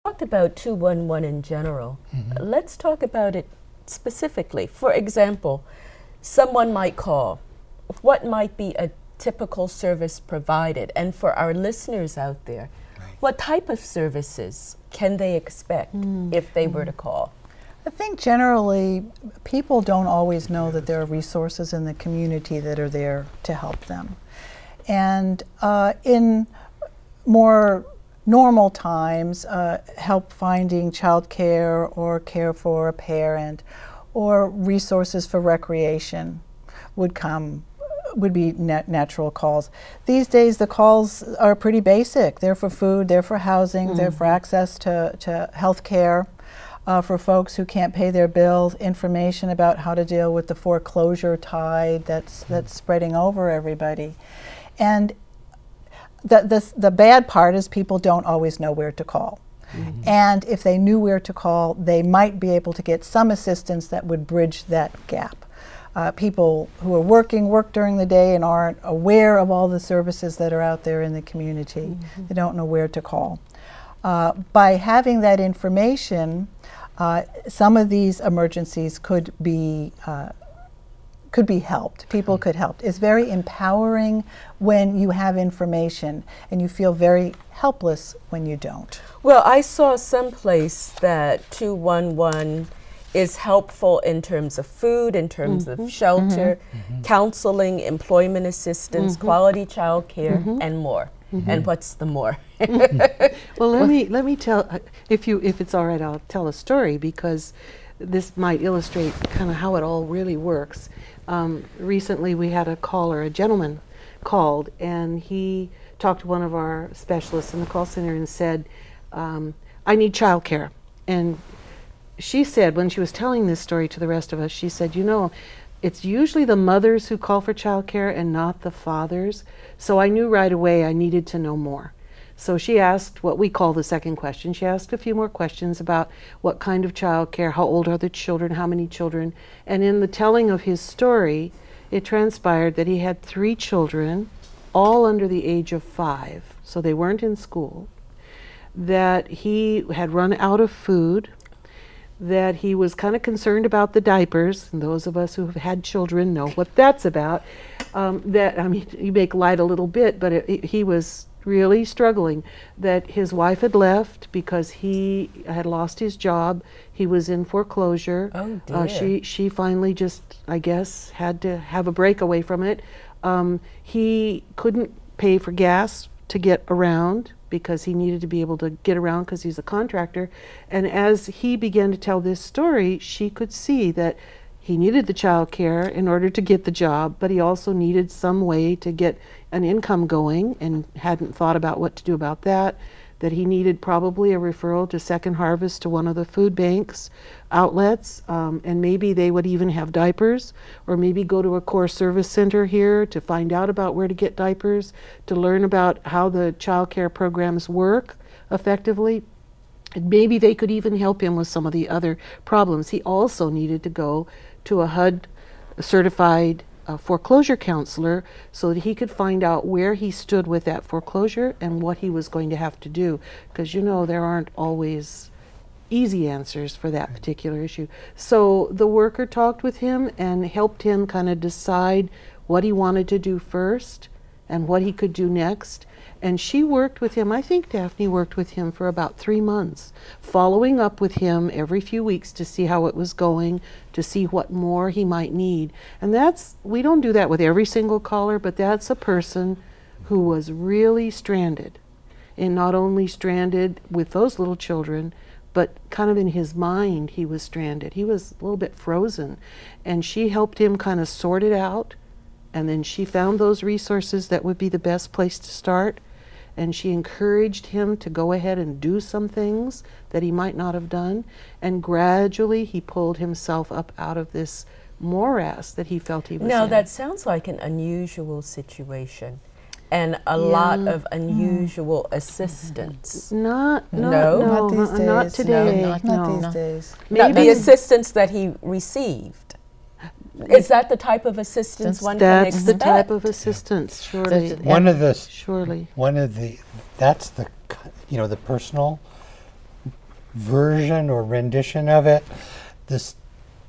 talked about 211 in general. Let's talk about it specifically. For example, someone might call. What might be a typical service provided? And for our listeners out there, what type of services can they expect if they were to call? I think generally people don't always know that there are resources in the community that are there to help them. And in more normal times, help finding childcare or care for a parent or resources for recreation would be natural calls. These days the calls are pretty basic. They're for food, they're for housing, they're for access to health care, for folks who can't pay their bills, information about how to deal with the foreclosure tide that's spreading over everybody. And the bad part is people don't always know where to call. And if they knew where to call, they might be able to get some assistance that would bridge that gap. People who are work during the day and aren't aware of all the services that are out there in the community. They don't know where to call. By having that information, some of these emergencies could be helped. People could help. It's very empowering when you have information, and you feel very helpless when you don't. Well, I saw someplace that 211 is helpful in terms of food, in terms of shelter, counseling, employment assistance, quality child care, and more. And what's the more? Well, let me tell, if it's all right, I'll tell a story, because this might illustrate kind of how it all really works. Recently we had a gentleman called, and he talked to one of our specialists in the call center and said, I need child care. And she said, when she was telling this story to the rest of us, she said, you know, it's usually the mothers who call for child care and not the fathers. So I knew right away I needed to know more. So she asked what we call the second question. She asked a few more questions about what kind of child care, how old are the children, how many children. And in the telling of his story, it transpired that he had 3 children, all under the age of 5. So they weren't in school. That he had run out of food, that he was kind of concerned about the diapers, and those of us who have had children know what that's about. That, I mean, you make light a little bit, but he was really struggling, that his wife had left because he had lost his job. He was in foreclosure. Oh, dear. She finally just, I guess, had to have a break away from it. He couldn't pay for gas to get around because he needed to be able to get around because he's a contractor. And as he began to tell this story, she could see that he needed the child care in order to get the job, but he also needed some way to get an income going and hadn't thought about what to do about that. That he needed probably a referral to Second Harvest, to one of the food banks outlets, and maybe they would even have diapers, or maybe go to a core service center here to find out about where to get diapers, to learn about how the child care programs work effectively. And maybe they could even help him with some of the other problems. He also needed to go to a HUD certified foreclosure counselor so that he could find out where he stood with that foreclosure and what he was going to have to do. Because, you know, there aren't always easy answers for that particular issue. So the worker talked with him and helped him kind of decide what he wanted to do first and what he could do next. And she worked with him, I think Daphne worked with him for about 3 months, following up with him every few weeks to see how it was going, to see what more he might need. And we don't do that with every single caller, but that's a person who was really stranded. And not only stranded with those little children, but kind of in his mind he was stranded. He was a little bit frozen. And she helped him kind of sort it out. And then she found those resources that would be the best place to start. And she encouraged him to go ahead and do some things that he might not have done. And gradually he pulled himself up out of this morass that he felt he was in. Now, that sounds like an unusual situation and a lot of unusual assistance. Not these days. Not today. Not these days. Maybe the assistance that he reved. Is that the type of assistance one can expect? That's the type of assistance, surely. That's the, you know, the personal version or rendition of it. The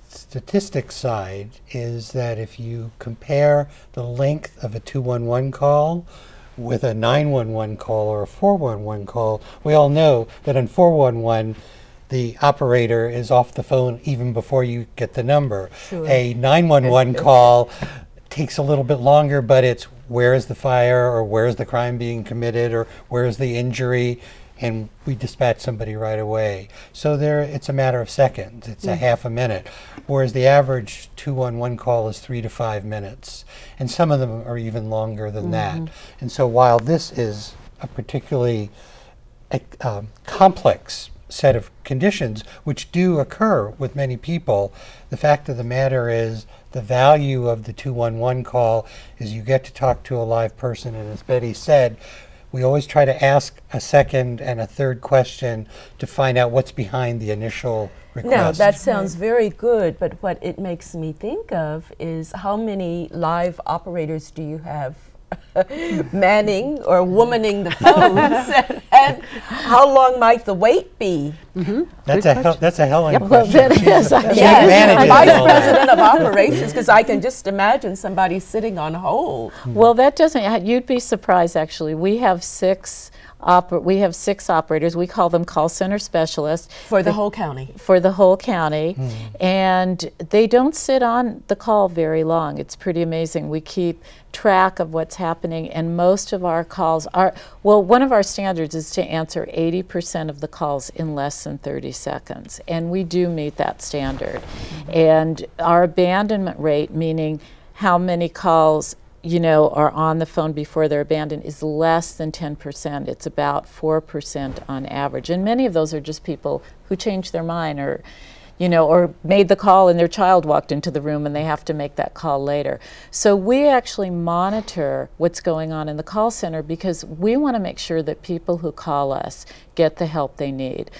statistics side is that if you compare the length of a 211 call with a 911 call or a 411 call, we all know that in 411, the operator is off the phone even before you get the number. Sure. A 911 call takes a little bit longer, but it's where is the fire, or where is the crime being committed, or where is the injury, and we dispatch somebody right away. So it's a matter of seconds. It's a half a minute, whereas the average 211 call is 3 to 5 minutes, and some of them are even longer than that. And so while this is a particularly complex set of conditions which do occur with many people, the fact of the matter is the value of the 211 call is you get to talk to a live person, and as Betty said, we always try to ask a second and a third question to find out what's behind the initial request. Now, that sounds very good, but what it makes me think of is how many live operators do you have manning or womaning the phones, and how long might the wait be? That's a Helen Well, question. that is. Yes, Vice President of Operations, because I can just imagine somebody sitting on hold. Well, that doesn't. You'd be surprised. Actually, we have six operators. We call them call center specialists For the whole county. for the whole county, and they don't sit on the call very long. It's pretty amazing. We keep track of what's happening, and most of our calls are, well, one of our standards is to answer 80% of the calls in less than 30 seconds, and we do meet that standard. And our abandonment rate, meaning how many calls are on the phone before they're abandoned, is less than 10%. It's about 4% on average. And many of those are just people who changed their mind, or made the call and their child walked into the room and they have to make that call later. So we actually monitor what's going on in the call center because we want to make sure that people who call us get the help they need.